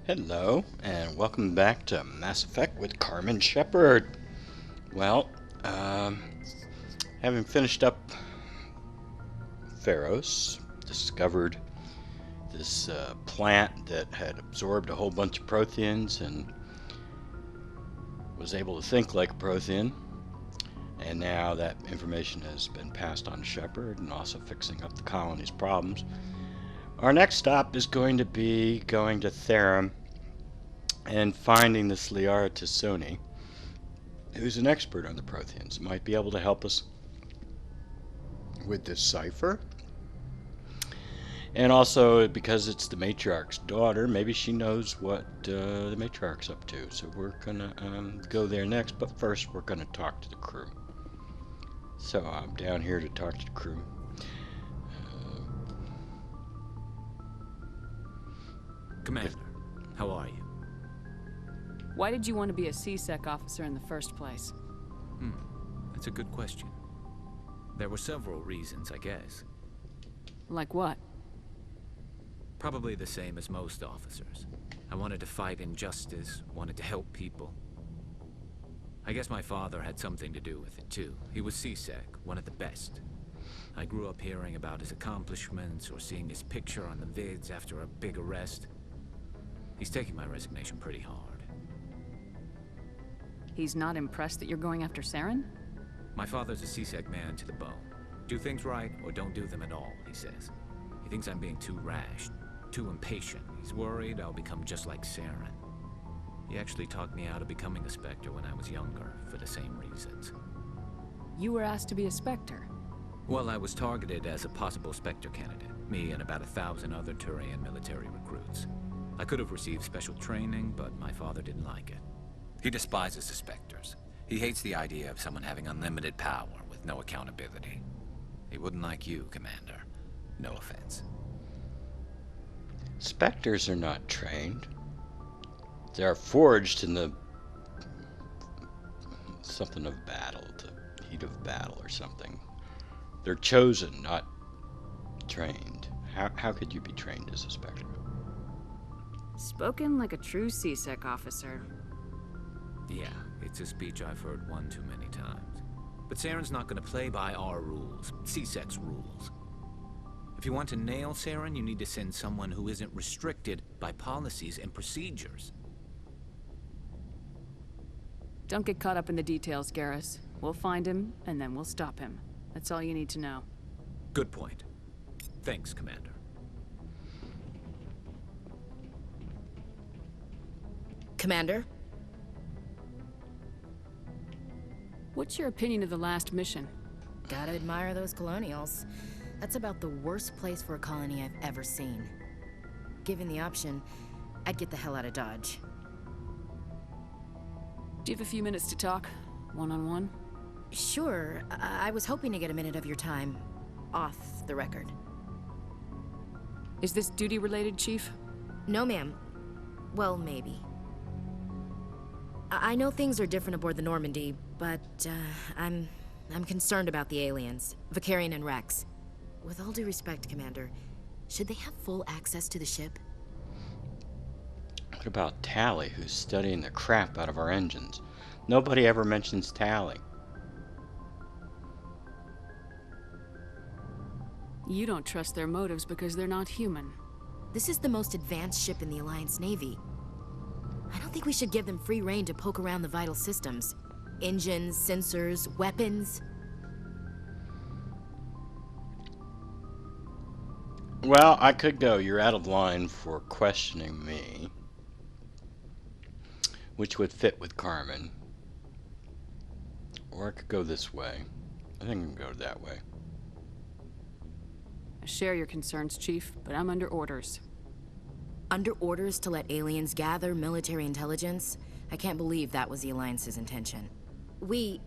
Hello, and welcome back to Mass Effect with Carmen Shepard. Well, um, having finished up Feros, discovered this plant that had absorbed a whole bunch of Protheans and was able to think like a Prothean. And now that information has been passed on to Shepard and also fixing up the colony's problems. Our next stop is going to be going to Therum and finding this Liara Tassoni, who's an expert on the Protheans, might be able to help us with this cipher. And also, because it's the matriarch's daughter, maybe she knows what the matriarch's up to. So we're gonna go there next, but first we're gonna talk to the crew. So I'm down here to talk to the crew. Commander, how are you? Why did you want to be a C-Sec officer in the first place? That's a good question. There were several reasons, I guess. Like what? Probably the same as most officers. I wanted to fight injustice, wanted to help people. I guess my father had something to do with it, too. He was C-Sec, one of the best. I grew up hearing about his accomplishments or seeing his picture on the vids after a big arrest. He's taking my resignation pretty hard. He's not impressed that you're going after Saren? My father's a C-Sec man to the bone. Do things right or don't do them at all, he says. He thinks I'm being too rash, too impatient. He's worried I'll become just like Saren. He actually talked me out of becoming a Spectre when I was younger, for the same reasons. You were asked to be a Spectre. Well, I was targeted as a possible Spectre candidate. Me and about 1,000 other Turian military recruits. I could have received special training, but my father didn't like it. He despises the Spectres. He hates the idea of someone having unlimited power with no accountability. He wouldn't like you, Commander. No offense. Spectres are not trained. They are forged in the something of battle, the heat of battle or something. They're chosen, not trained. How could you be trained as a Spectre? Spoken like a true C-Sec officer. Yeah, it's a speech I've heard one too many times. But Saren's not gonna play by our rules, C-Sec's rules. If you want to nail Saren, you need to send someone who isn't restricted by policies and procedures. Don't get caught up in the details, Garrus. We'll find him, and then we'll stop him. That's all you need to know. Good point. Thanks, Commander. Commander? What's your opinion of the last mission? Gotta admire those colonials. That's about the worst place for a colony I've ever seen. Given the option, I'd get the hell out of Dodge. Do you have a few minutes to talk? One-on-one? Sure, I was hoping to get a minute of your time. Off the record. Is this duty-related, Chief? No, ma'am. Well, maybe. I know things are different aboard the Normandy, but, I'm concerned about the aliens, Vicarian and Rex. With all due respect, Commander, should they have full access to the ship? What about Tally, who's studying the crap out of our engines? Nobody ever mentions Tally. You don't trust their motives because they're not human. This is the most advanced ship in the Alliance Navy. I don't think we should give them free rein to poke around the vital systems. Engines, sensors, weapons. Well, I could go. You're out of line for questioning me, which would fit with Carmen. Or I could go this way. I think I can go that way. I share your concerns, Chief, but I'm under orders. Under orders to let aliens gather military intelligence? I can't believe that was the Alliance's intention. We,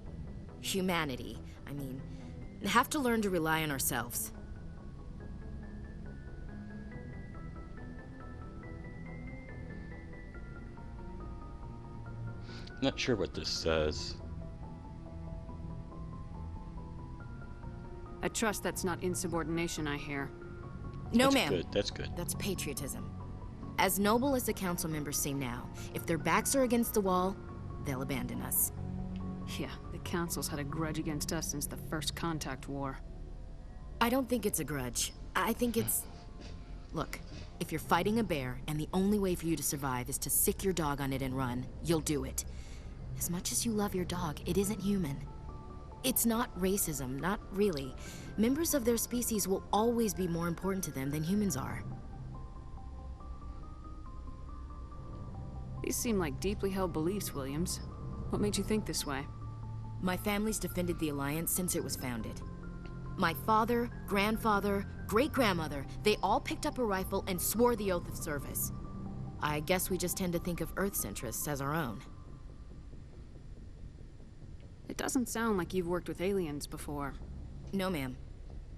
humanity, I mean, have to learn to rely on ourselves. Not sure what this says. I trust that's not insubordination I hear. No, That's ma'am. good. That's good. That's patriotism. As noble as the council members seem now, if their backs are against the wall, they'll abandon us. Yeah, the Council's had a grudge against us since the First Contact War. I don't think it's a grudge. I think it's... Look, if you're fighting a bear and the only way for you to survive is to sick your dog on it and run, you'll do it. As much as you love your dog, it isn't human. It's not racism, not really. Members of their species will always be more important to them than humans are. These seem like deeply held beliefs, Williams. What made you think this way? My family's defended the Alliance since it was founded. My father, grandfather, great-grandmother, they all picked up a rifle and swore the oath of service. I guess we just tend to think of Earth's interests as our own. It doesn't sound like you've worked with aliens before. No, ma'am.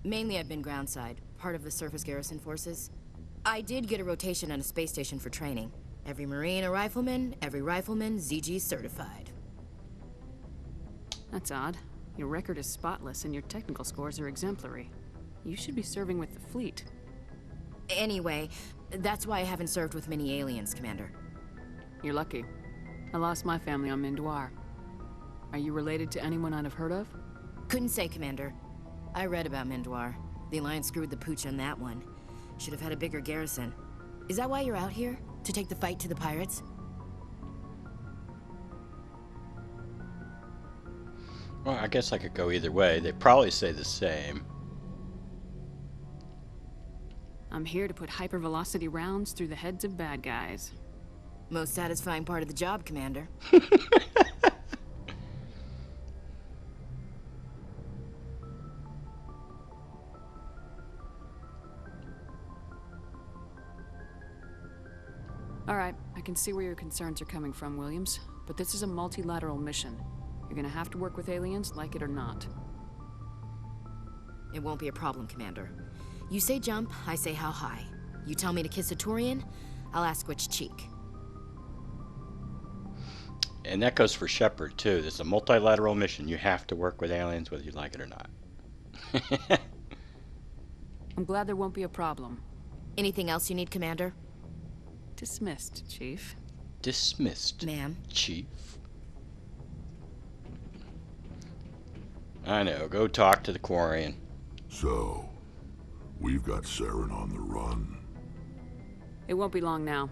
Mainly I've been groundside, part of the surface garrison forces. I did get a rotation on a space station for training. Every Marine a rifleman, every rifleman ZG certified. That's odd. Your record is spotless and your technical scores are exemplary. You should be serving with the fleet. Anyway, that's why I haven't served with many aliens, Commander. You're lucky. I lost my family on Mindoir. Are you related to anyone I'd have heard of? Couldn't say, Commander. I read about Mindoir. The Alliance screwed the pooch on that one. Should have had a bigger garrison. Is that why you're out here? To take the fight to the pirates? Well, I guess I could go either way. They probably say the same. I'm here to put hypervelocity rounds through the heads of bad guys. Most satisfying part of the job, Commander. All right, I can see where your concerns are coming from, Williams. But this is a multilateral mission. You're gonna have to work with aliens, like it or not. It won't be a problem, Commander. You say jump, I say how high. You tell me to kiss a Turian, I'll ask which cheek. And that goes for Shepard, too. This is a multilateral mission. You have to work with aliens whether you like it or not. I'm glad there won't be a problem. Anything else you need, Commander? Dismissed, Chief. Dismissed, Ma'am. Chief. I know. Go talk to the Quarian. So, we've got Saren on the run. It won't be long now.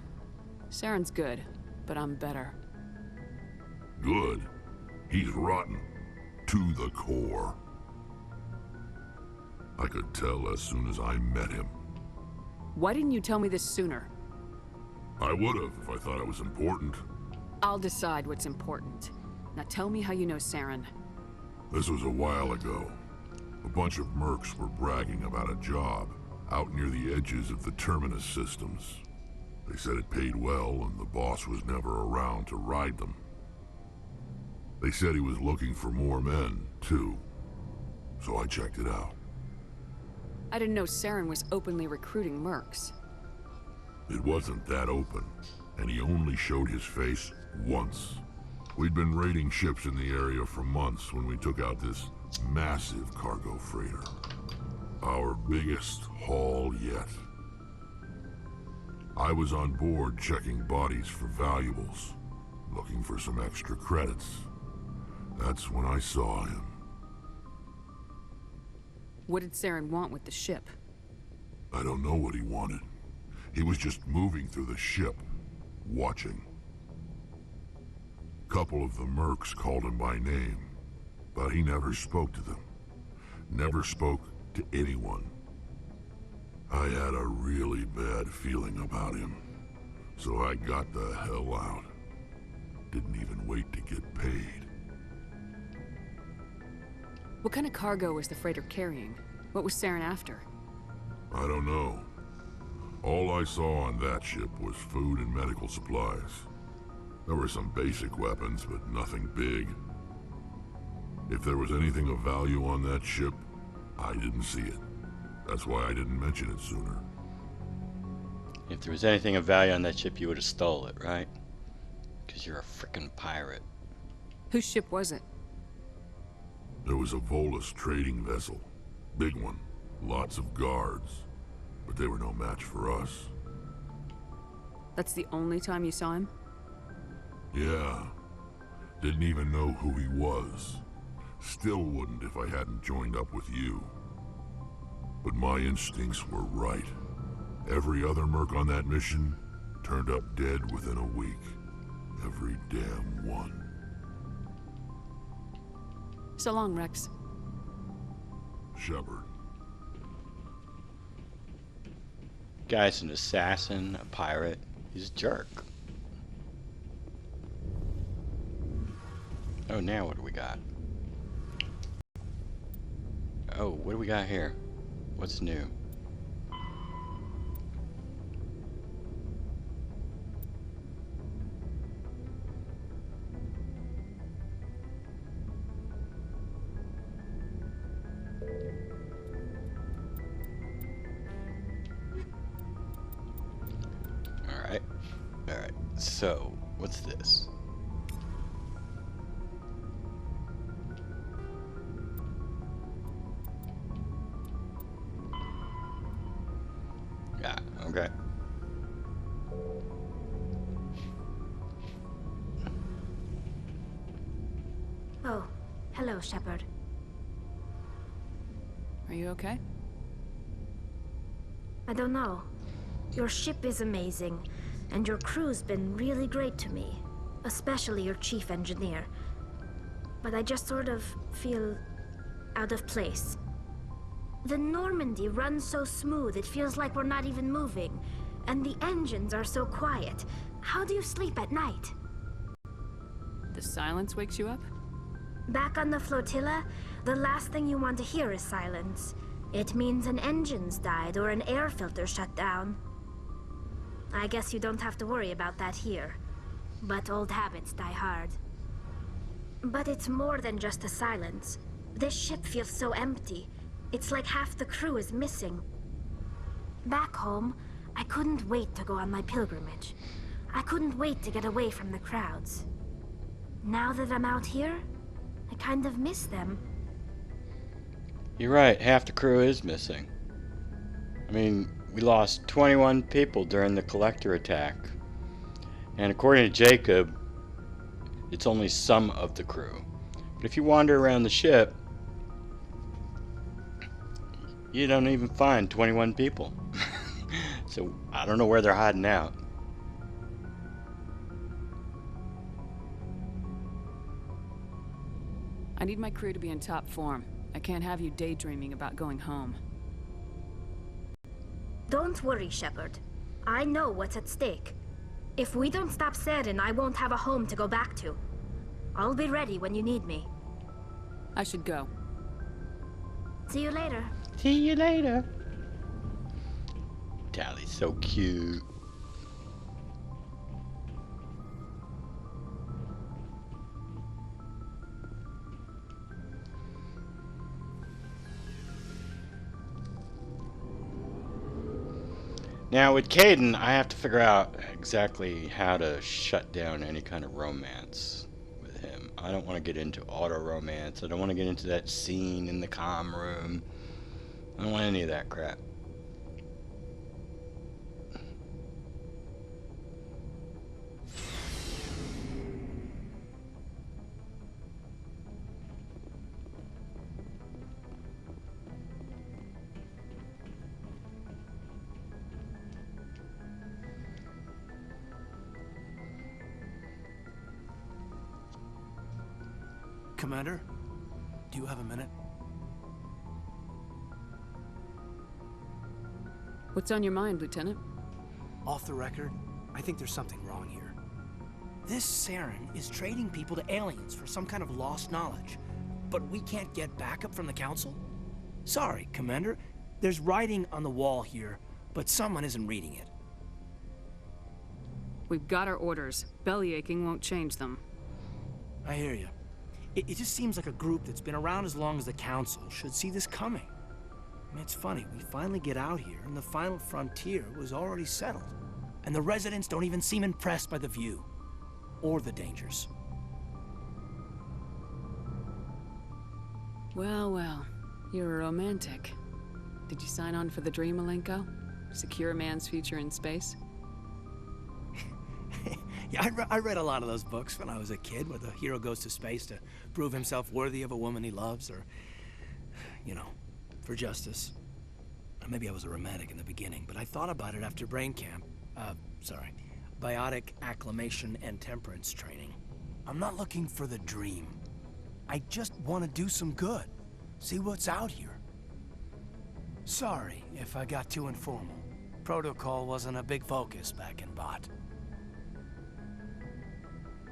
Saren's good, but I'm better. Good. He's rotten. To the core. I could tell as soon as I met him. Why didn't you tell me this sooner? I would have if I thought it was important. I'll decide what's important. Now tell me how you know Saren. This was a while ago. A bunch of mercs were bragging about a job out near the edges of the Terminus systems. They said it paid well and the boss was never around to ride them. They said he was looking for more men, too. So I checked it out. I didn't know Saren was openly recruiting mercs. It wasn't that open, and he only showed his face once. We'd been raiding ships in the area for months when we took out this massive cargo freighter. Our biggest haul yet. I was on board checking bodies for valuables, looking for some extra credits. That's when I saw him. What did Saren want with the ship? I don't know what he wanted. He was just moving through the ship, watching. Couple of the mercs called him by name, but he never spoke to them. Never spoke to anyone. I had a really bad feeling about him, so I got the hell out. Didn't even wait to get paid. What kind of cargo was the freighter carrying? What was Saren after? I don't know. All I saw on that ship was food and medical supplies. There were some basic weapons, but nothing big. If there was anything of value on that ship, I didn't see it. That's why I didn't mention it sooner. If there was anything of value on that ship, you would have stole it, right? Because you're a frickin' pirate. Whose ship was it? There was a Volus trading vessel. Big one. Lots of guards. But they were no match for us. That's the only time you saw him? Yeah. Didn't even know who he was. Still wouldn't if I hadn't joined up with you. But my instincts were right. Every other merc on that mission turned up dead within a week. Every damn one. So long, Rex. Shepard. Guy's an assassin, a pirate. He's a jerk. Oh, now what do we got? Oh, what do we got here? What's new? Alright, so, what's this? Yeah, okay. Oh, hello, Shepard. Are you okay? I don't know. Your ship is amazing, and your crew's been really great to me. Especially your chief engineer. But I just sort of feel out of place. The Normandy runs so smooth it feels like we're not even moving. And the engines are so quiet. How do you sleep at night? The silence wakes you up? Back on the flotilla, the last thing you want to hear is silence. It means an engine's died or an air filter shut down. I guess you don't have to worry about that here. But old habits die hard. But it's more than just the silence. This ship feels so empty. It's like half the crew is missing. Back home, I couldn't wait to go on my pilgrimage. I couldn't wait to get away from the crowds. Now that I'm out here, I kind of miss them. You're right, half the crew is missing. I mean, we lost 21 people during the Collector attack. And according to Jacob, it's only some of the crew. But if you wander around the ship, you don't even find 21 people. So I don't know where they're hiding out. I need my crew to be in top form. I can't have you daydreaming about going home. Don't worry, Shepard. I know what's at stake. If we don't stop Saren, I won't have a home to go back to. I'll be ready when you need me. I should go. See you later. See you later. Tally's so cute. Now with Caden, I have to figure out exactly how to shut down any kind of romance with him. I don't want to get into auto romance. I don't want to get into that scene in the comm room. I don't want any of that crap. Commander, do you have a minute? What's on your mind, Lieutenant? Off the record, I think there's something wrong here. This Saren is trading people to aliens for some kind of lost knowledge, but we can't get backup from the Council? Sorry, Commander. There's writing on the wall here, but someone isn't reading it. We've got our orders. Bellyaching won't change them. I hear you. It just seems like a group that's been around as long as the Council should see this coming. I mean, it's funny, we finally get out here, and the final frontier was already settled. And the residents don't even seem impressed by the view. Or the dangers. Well, well. You're a romantic. Did you sign on for the dream, Malenko? Secure a man's future in space? Yeah, I read a lot of those books when I was a kid, where the hero goes to space to prove himself worthy of a woman he loves, or, you know, for justice. Maybe I was a romantic in the beginning, but I thought about it after brain camp. Biotic acclimation and temperance training. I'm not looking for the dream. I just want to do some good. See what's out here. Sorry if I got too informal. Protocol wasn't a big focus back in Bot.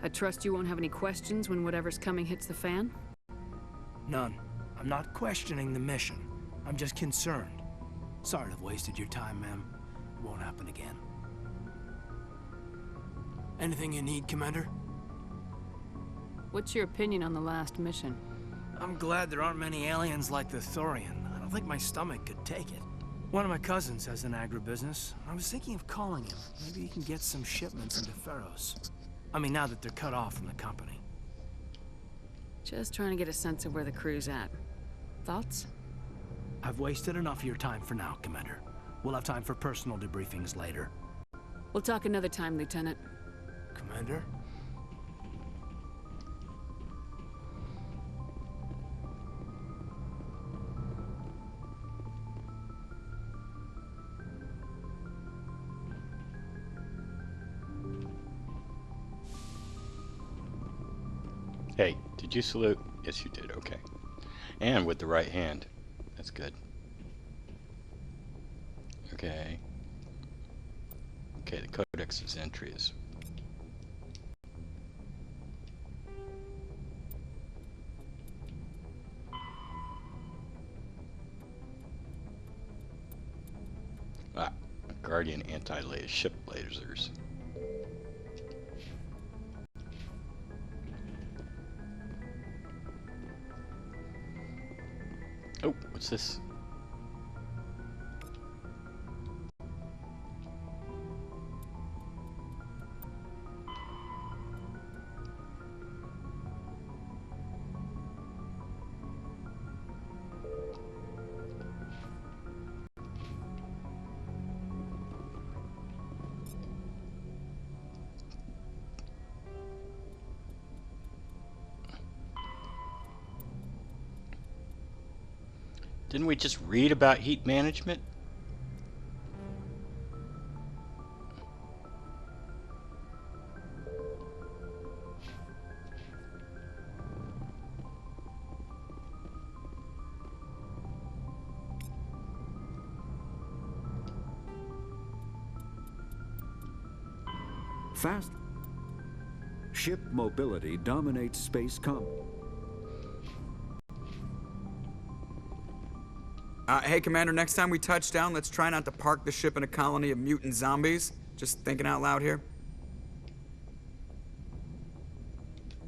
I trust you won't have any questions when whatever's coming hits the fan? None. I'm not questioning the mission. I'm just concerned. Sorry to have wasted your time, ma'am. It won't happen again. Anything you need, Commander? What's your opinion on the last mission? I'm glad there aren't many aliens like the Thorian. I don't think my stomach could take it. One of my cousins has an agribusiness. I was thinking of calling him. Maybe he can get some shipments into Feros. I mean, now that they're cut off from the company. Just trying to get a sense of where the crew's at. Thoughts? I've wasted enough of your time for now, Commander. We'll have time for personal debriefings later. We'll talk another time, Lieutenant. Commander? Hey, did you salute? Yes, you did. Okay. And with the right hand. That's good. Okay. Okay, the Codex's entries. Guardian anti-laser ship lasers. Oh, what's this? Didn't we just read about heat management? Fast ship mobility dominates space combat. Hey, Commander, next time we touch down, let's try not to park the ship in a colony of mutant zombies. Just thinking out loud here.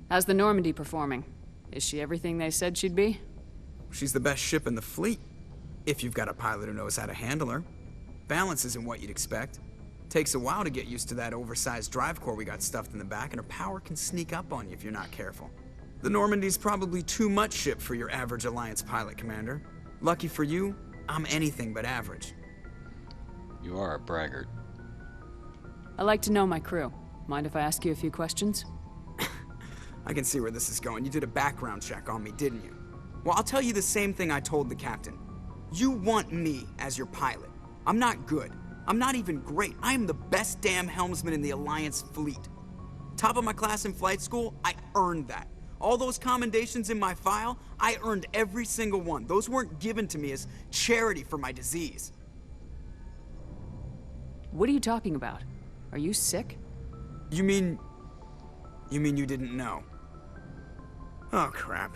How's the Normandy performing? Is she everything they said she'd be? She's the best ship in the fleet, if you've got a pilot who knows how to handle her. Balance isn't what you'd expect. Takes a while to get used to that oversized drive core we got stuffed in the back, and her power can sneak up on you if you're not careful. The Normandy's probably too much ship for your average Alliance pilot, Commander. Lucky for you, I'm anything but average. You are a braggart. I like to know my crew. Mind if I ask you a few questions? I can see where this is going. You did a background check on me, didn't you? Well, I'll tell you the same thing I told the captain. You want me as your pilot. I'm not good. I'm not even great. I am the best damn helmsman in the Alliance fleet. Top of my class in flight school, I earned that. All those commendations in my file, I earned every single one. Those weren't given to me as charity for my disease. What are you talking about? Are you sick? You mean you didn't know? Oh, crap.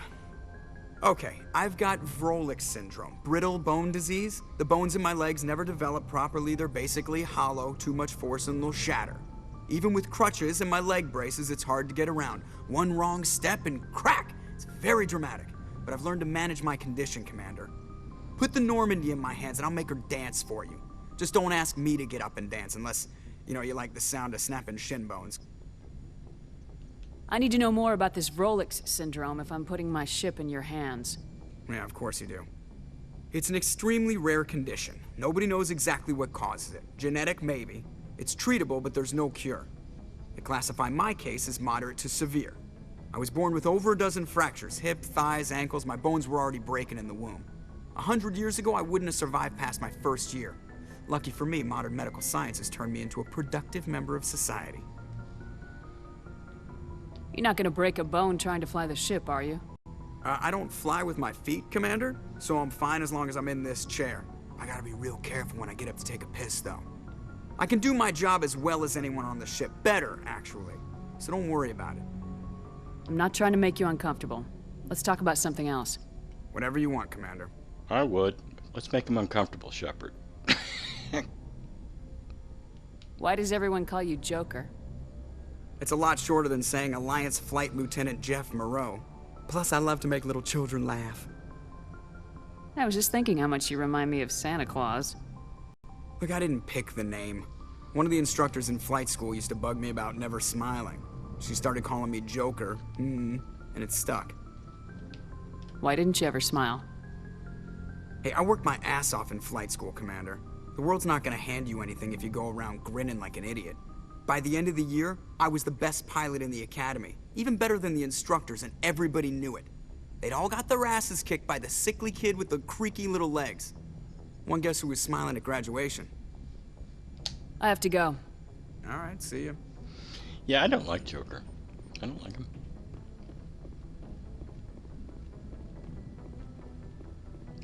Okay, I've got Vrolik syndrome, brittle bone disease. The bones in my legs never develop properly. They're basically hollow, too much force and they'll shatter. Even with crutches and my leg braces, it's hard to get around. One wrong step and crack! It's very dramatic, but I've learned to manage my condition, Commander. Put the Normandy in my hands and I'll make her dance for you. Just don't ask me to get up and dance unless, you like the sound of snapping shin bones. I need to know more about this Vrolik syndrome if I'm putting my ship in your hands. Yeah, of course you do. It's an extremely rare condition. Nobody knows exactly what causes it. Genetic, maybe. It's treatable, but there's no cure. They classify my case as moderate to severe. I was born with over a dozen fractures, hip, thighs, ankles. My bones were already breaking in the womb. 100 years ago, I wouldn't have survived past my first year. Lucky for me, modern medical science has turned me into a productive member of society. You're not gonna break a bone trying to fly the ship, are you? I don't fly with my feet, Commander, so I'm fine as long as I'm in this chair. I gotta be real careful when I get up to take a piss, though. I can do my job as well as anyone on the ship. Better, actually. So don't worry about it. I'm not trying to make you uncomfortable. Let's talk about something else. Whatever you want, Commander. I would. Let's make him uncomfortable, Shepard. Why does everyone call you Joker? It's a lot shorter than saying Alliance Flight Lieutenant Jeff Moreau. Plus, I love to make little children laugh. I was just thinking how much you remind me of Santa Claus. Look, I didn't pick the name. One of the instructors in flight school used to bug me about never smiling. She started calling me Joker, and it stuck. Why didn't you ever smile? Hey, I worked my ass off in flight school, Commander. The world's not gonna hand you anything if you go around grinning like an idiot. By the end of the year, I was the best pilot in the academy, even better than the instructors, and everybody knew it. They'd all got their asses kicked by the sickly kid with the creaky little legs. One guess who was smiling at graduation? I have to go. All right, see ya. Yeah, I don't like Joker. I don't like him.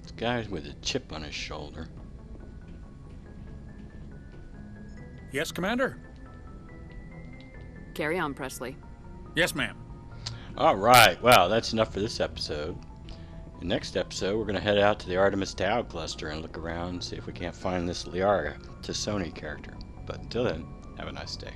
This guy with a chip on his shoulder. Yes, Commander? Carry on, Presley. Yes, ma'am. All right, well, that's enough for this episode. In the next episode, we're going to head out to the Artemis Tau cluster and look around and see if we can't find this Liara Tassoni character. But until then, have a nice day.